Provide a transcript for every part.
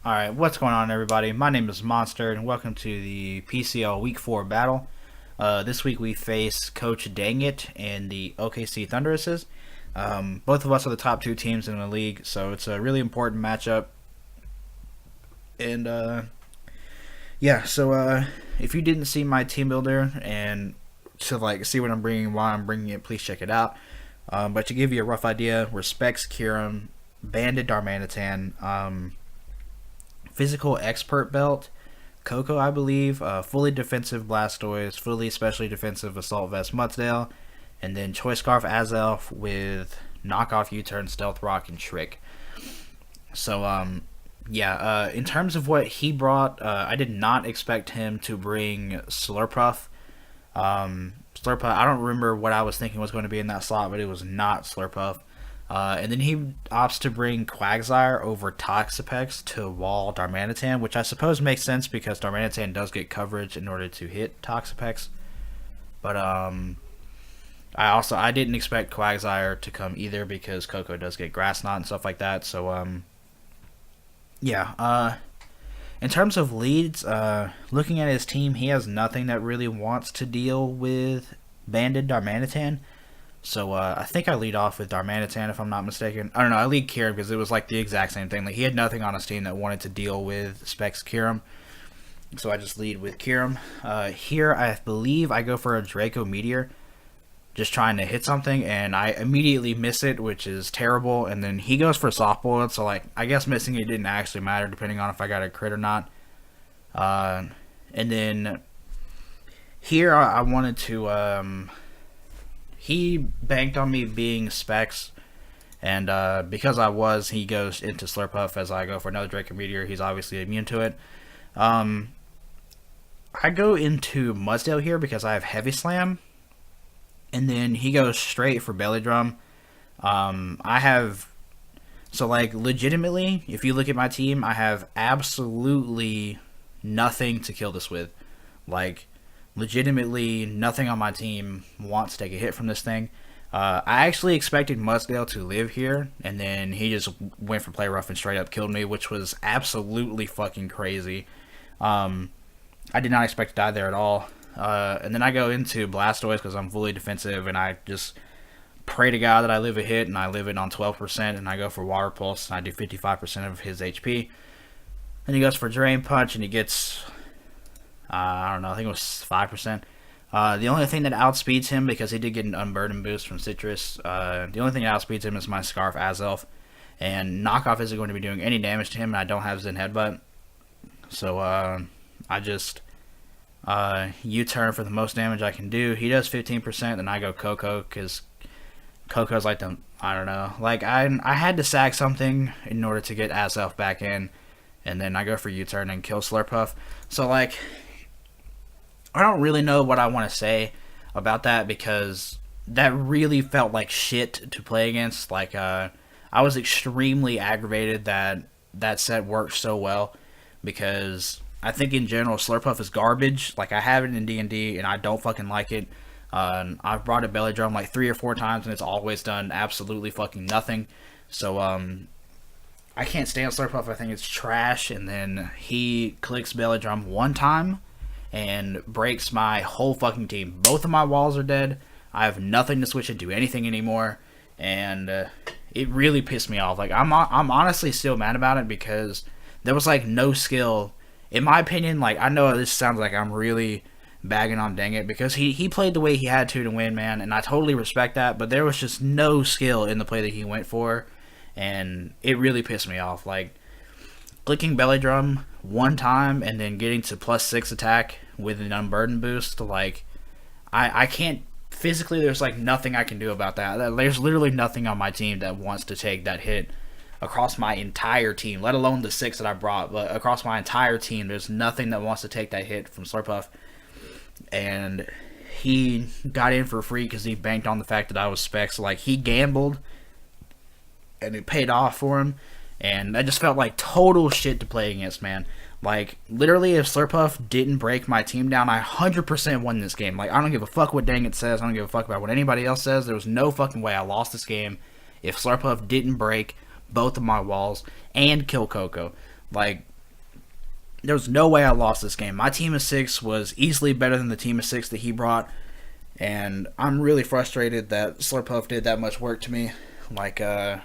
Alright, what's going on, everybody? My name is Monster, and welcome to the PCL Week 4 battle. This week we face Coach Dangit and the OKC Thunderesses. Both of us are the top two teams in the league, so it's a really important matchup. And, if you didn't see my team builder and to, see what I'm bringing, why I'm bringing it, please check it out. But to give you a rough idea, Respects Kiram, Banded Darmanitan, Physical Expert Belt, Coco, I believe, fully defensive Blastoise, fully specially defensive Assault Vest Mudsdale, and then Choice Scarf Azelf with Knockoff U-Turn, Stealth Rock, and Trick. So, in terms of what he brought, I did not expect him to bring Slurpuff. Slurpuff, I don't remember what I was thinking was going to be in that slot, but it was not Slurpuff. And then he opts to bring Quagsire over Toxapex to wall Darmanitan, which I suppose makes sense because Darmanitan does get coverage in order to hit Toxapex. But I didn't expect Quagsire to come either because Coco does get Grass Knot and stuff like that. So in terms of leads, looking at his team, he has nothing that really wants to deal with Banded Darmanitan. So I think I lead off with Darmanitan if I'm not mistaken. I don't know, I lead Kiram because it was like the exact same thing. Like he had nothing on his team that wanted to deal with Specs Kiram. So I just lead with Kiram. Here I believe I go for a Draco Meteor. Just trying to hit something and I immediately miss it, which is terrible. And then he goes for Soft Boiled, so I guess missing it didn't actually matter depending on if I got a crit or not. And then here I wanted to... He banked on me being Specs, and because he goes into Slurpuff as I go for another Draco Meteor. He's obviously immune to it. I go into Mudsdale here because I have Heavy Slam, and then he goes straight for Belly Drum. Legitimately, if you look at my team, I have absolutely nothing to kill this with. Legitimately, nothing on my team wants to take a hit from this thing. I actually expected Mudsdale to live here, and then he just went for Play Rough and straight up killed me, which was absolutely fucking crazy. I did not expect to die there at all. And then I go into Blastoise because I'm fully defensive, and I just pray to God that I live a hit, and I live it on 12%, and I go for Water Pulse, and I do 55% of his HP. And he goes for Drain Punch, and he gets... I don't know, I think it was 5%. The only thing that outspeeds him, because he did get an Unburden boost from Citrus, the only thing that outspeeds him is my Scarf Azelf. And Knockoff isn't going to be doing any damage to him, and I don't have Zen Headbutt. So I just U-turn for the most damage I can do. He does 15%, then I go Coco, because Coco's I don't know. I had to sack something in order to get Azelf back in, and then I go for U-turn and kill Slurpuff. So, I don't really know what I want to say about that because that really felt like shit to play against. I was extremely aggravated that that set worked so well because I think in general Slurpuff is garbage. I have it in D&D and I don't fucking like it. I've brought a Belly Drum 3 or 4 times and it's always done absolutely fucking nothing. So I can't stand Slurpuff. I think it's trash. And then he clicks Belly Drum one time and breaks my whole fucking team. Both of my walls are dead. I have nothing to switch into anything anymore, and it really pissed me off. I'm honestly still mad about it because there was no skill. In my opinion, I know this sounds like I'm really bagging on Dangit because he played the way he had to win, man, and I totally respect that. But there was just no skill in the play that he went for, and it really pissed me off. Clicking Belly Drum one time and then getting to +6 attack with an Unburden boost, I can't physically, there's nothing I can do about that. There's literally nothing on my team that wants to take that hit across my entire team, let alone the 6 that I brought, but across my entire team, there's nothing that wants to take that hit from Slurpuff. And he got in for free because he banked on the fact that I was Specs. He gambled and it paid off for him. And I just felt like total shit to play against, man. Literally, if Slurpuff didn't break my team down, I 100% won this game. I don't give a fuck what Dangit says. I don't give a fuck about what anybody else says. There was no fucking way I lost this game if Slurpuff didn't break both of my walls and kill Coco. There was no way I lost this game. My team of 6 was easily better than the team of 6 that he brought, and I'm really frustrated that Slurpuff did that much work to me. Like, there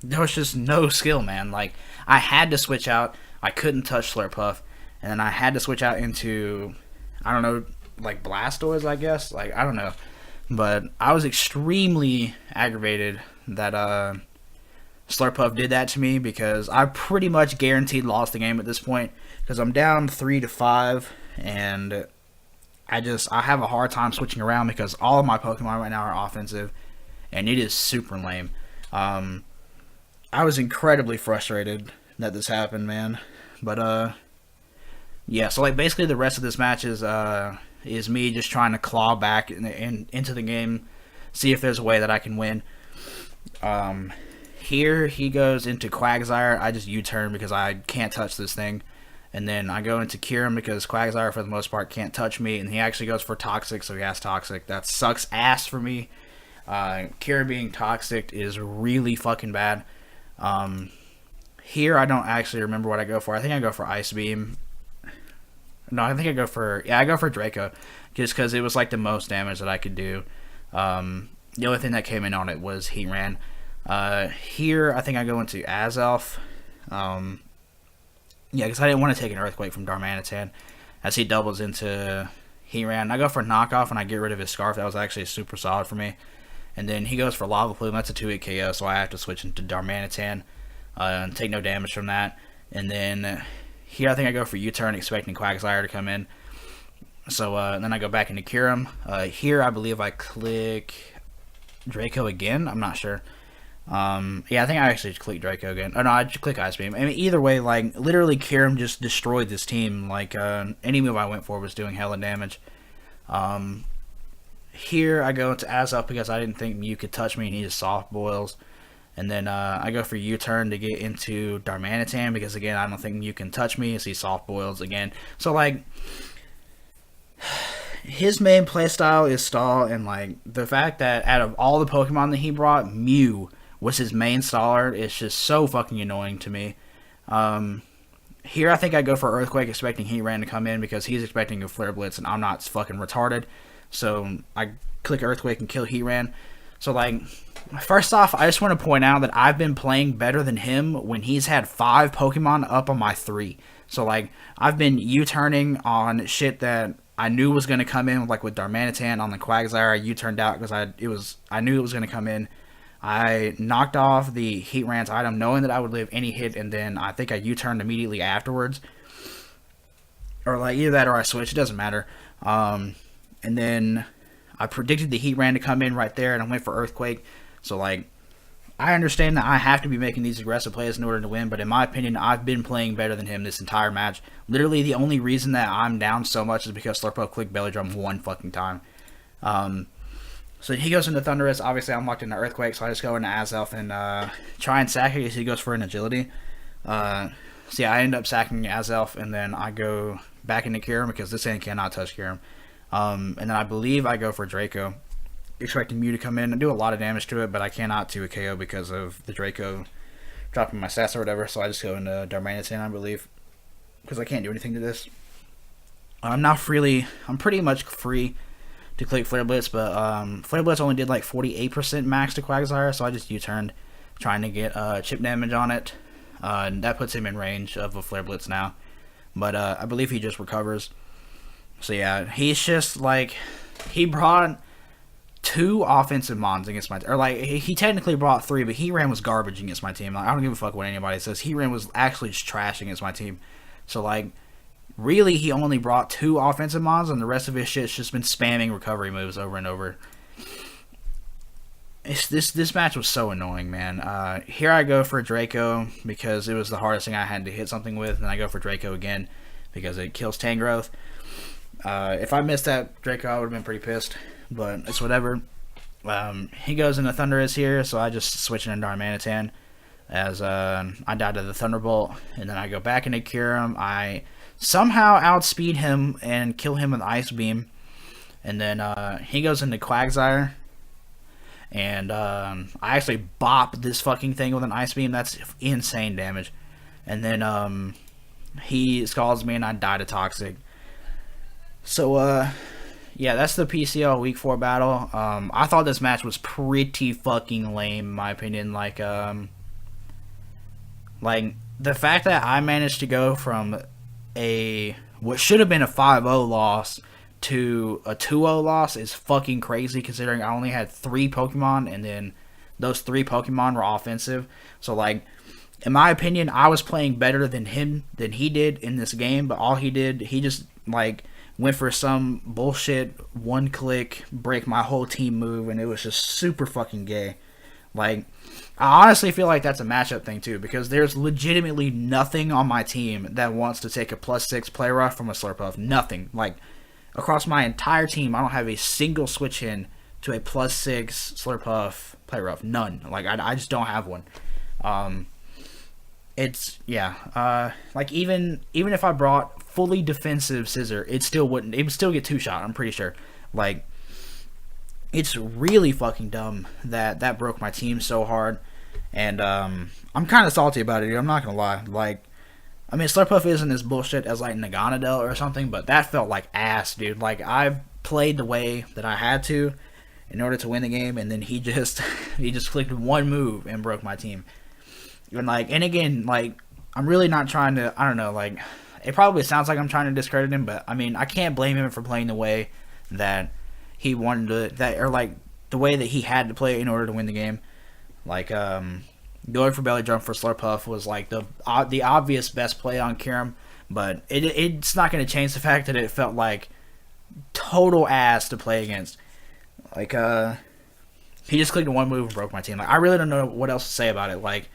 was just no skill, man. Like, I had to switch out. I couldn't touch Slurpuff, and then I had to switch out into, I don't know, like Blastoise, I guess. Like, I don't know. But I was extremely aggravated that Slurpuff did that to me, because I pretty much guaranteed lost the game at this point, because I'm down 3-5, and I have a hard time switching around because all of my Pokemon right now are offensive, and it is super lame. I was incredibly frustrated that this happened, man. But yeah. So like basically the rest of this match is me just trying to claw back into the game, see if there's a way that I can win. Here he goes into Quagsire. I just U-turn because I can't touch this thing. And then I go into Kyurem because Quagsire for the most part can't touch me. And he actually goes for Toxic, so he has Toxic. That sucks ass for me. Kyurem being Toxic is really fucking bad. Here I don't actually remember what I go for. I think I go for Ice Beam. No, I think I go for Draco. Just because it was like the most damage that I could do. The only thing that came in on it was Heatran. Here, I think I go into Azelf. Yeah, because I didn't want to take an Earthquake from Darmanitan, as he doubles into Heatran. I go for Knockoff, and I get rid of his Scarf. That was actually super solid for me. And then he goes for Lava Plume. That's a 2-hit KO, so I have to switch into Darmanitan and take no damage from that. And then here, I think I go for U-turn, expecting Quagsire to come in. So then I go back into Kyurem. Here, I believe I click Draco again. I'm not sure. Yeah, I think I actually clicked Draco again. Oh no, I just click Ice Beam. I mean, either way, like literally, Kyurem just destroyed this team. Like any move I went for was doing hella damage. Here I go into Azelf because I didn't think Mew could touch me, and he just soft boils. And then I go for U-turn to get into Darmanitan because again I don't think Mew can touch me as he soft boils again. So like, his main playstyle is stall, and like the fact that out of all the Pokemon that he brought, Mew was his main staller is just so fucking annoying to me. Here I think I go for Earthquake, expecting Heatran to come in because he's expecting a Flare Blitz, and I'm not fucking retarded. So I click Earthquake and kill Heatran. So like, first off, I just want to point out that I've been playing better than him when he's had 5 Pokemon up on my 3. So like, I've been U-turning on shit that I knew was going to come in, like with Darmanitan on the Quagsire. I U-turned out because I knew it was going to come in. I knocked off the Heatran's item knowing that I would live any hit, and then I think I U-turned immediately afterwards. Or like either that or I switched, it doesn't matter. And then I predicted the Heatran to come in right there, and I went for Earthquake. So like, I understand that I have to be making these aggressive plays in order to win, but in my opinion, I've been playing better than him this entire match. Literally, the only reason that I'm down so much is because Slurpuff clicked Belly Drum one fucking time. So he goes into Thundurus. Obviously, I'm locked into Earthquake, so I just go into Azelf and try and sack it because he goes for an Agility. So yeah, I end up sacking Azelf, and then I go back into Kyurem because this thing cannot touch Kyurem. And then I believe I go for Draco, expecting Mew to come in and do a lot of damage to it, but I cannot do a KO because of the Draco dropping my stats or whatever, so I just go into Darmanitan, I believe, because I can't do anything to this. I'm pretty much free to click Flare Blitz, but Flare Blitz only did like 48% max to Quagsire, so I just U-turned, trying to get chip damage on it. And that puts him in range of a Flare Blitz now, but I believe he just recovers. So yeah, he's just like, he brought 2 offensive mons against my team. Or like, he technically brought 3, but Heatran was garbage against my team. Like, I don't give a fuck what anybody says. Heatran was actually just trash against my team. So like, really, he only brought 2 offensive mons, and the rest of his shit's just been spamming recovery moves over and over. This match was so annoying, man. Here I go for Draco because it was the hardest thing I had to hit something with, and I go for Draco again because it kills Tangrowth. If I missed that Draco, I would have been pretty pissed, but it's whatever. He goes into Thundurus here, so I just switch into Darmanitan as I die to the Thunderbolt, and then I go back into Kyurem. I somehow outspeed him and kill him with Ice Beam, and then he goes into Quagsire, and I actually bop this fucking thing with an Ice Beam. That's insane damage. And then he scalds me and I die to Toxic. So, yeah, that's the PCL Week 4 battle. I thought this match was pretty fucking lame, in my opinion. Like the fact that I managed to go from what should have been a 5-0 loss to a 2-0 loss is fucking crazy, considering I only had 3 Pokemon, and then those 3 Pokemon were offensive. So, like, in my opinion, I was playing better than he did in this game, but all he did, he just, like, went for some bullshit one-click break my whole team move, and it was just super fucking gay. Like, I honestly feel like that's a matchup thing too, because there's legitimately nothing on my team that wants to take a +6 play rough from a Slurpuff. Nothing. Like, across my entire team, I don't have a single switch in to a +6 Slurpuff play rough. None. Like, I just don't have one. Like, even if I brought fully defensive Scissor, it would still get 2-shot, I'm pretty sure. Like, it's really fucking dumb that broke my team so hard. And I'm kind of salty about it, dude. I'm not gonna lie. Like, I mean, Slurpuff isn't as bullshit as like Naganadel or something, but that felt like ass, dude. Like, I played the way that I had to in order to win the game, and then he just clicked one move and broke my team. And again, like, I'm really not trying to, I don't know, like, it probably sounds like I'm trying to discredit him, but I mean, I can't blame him for playing the way that he wanted to, or like the way that he had to play in order to win the game. Like, going for belly drum for Slurpuff was like the obvious best play on Kirim, but it's not going to change the fact that it felt like total ass to play against. Like, he just clicked one move and broke my team. Like, I really don't know what else to say about it. Like,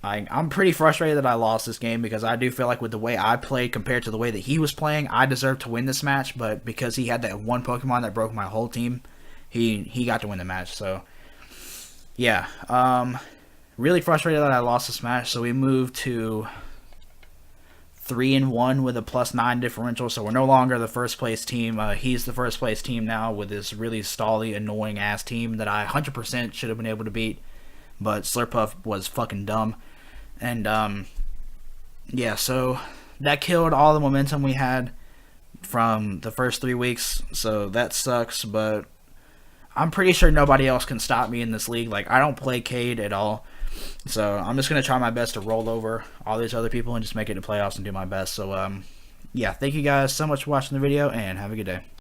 I'm pretty frustrated that I lost this game, because I do feel like with the way I played compared to the way that he was playing, I deserved to win this match, but because he had that one Pokemon that broke my whole team, he got to win the match. So, yeah. Really frustrated that I lost this match, so we moved to 3-1 with a +9 differential, so we're no longer the first place team. He's the first place team now with this really stally, annoying ass team that I 100% should have been able to beat, but Slurpuff was fucking dumb. And yeah, so that killed all the momentum we had from the first 3 weeks, so that sucks. But I'm pretty sure nobody else can stop me in this league. Like, I don't play Cade at all, so I'm just going to try my best to roll over all these other people and just make it to playoffs and do my best. So, yeah, thank you guys so much for watching the video, and have a good day.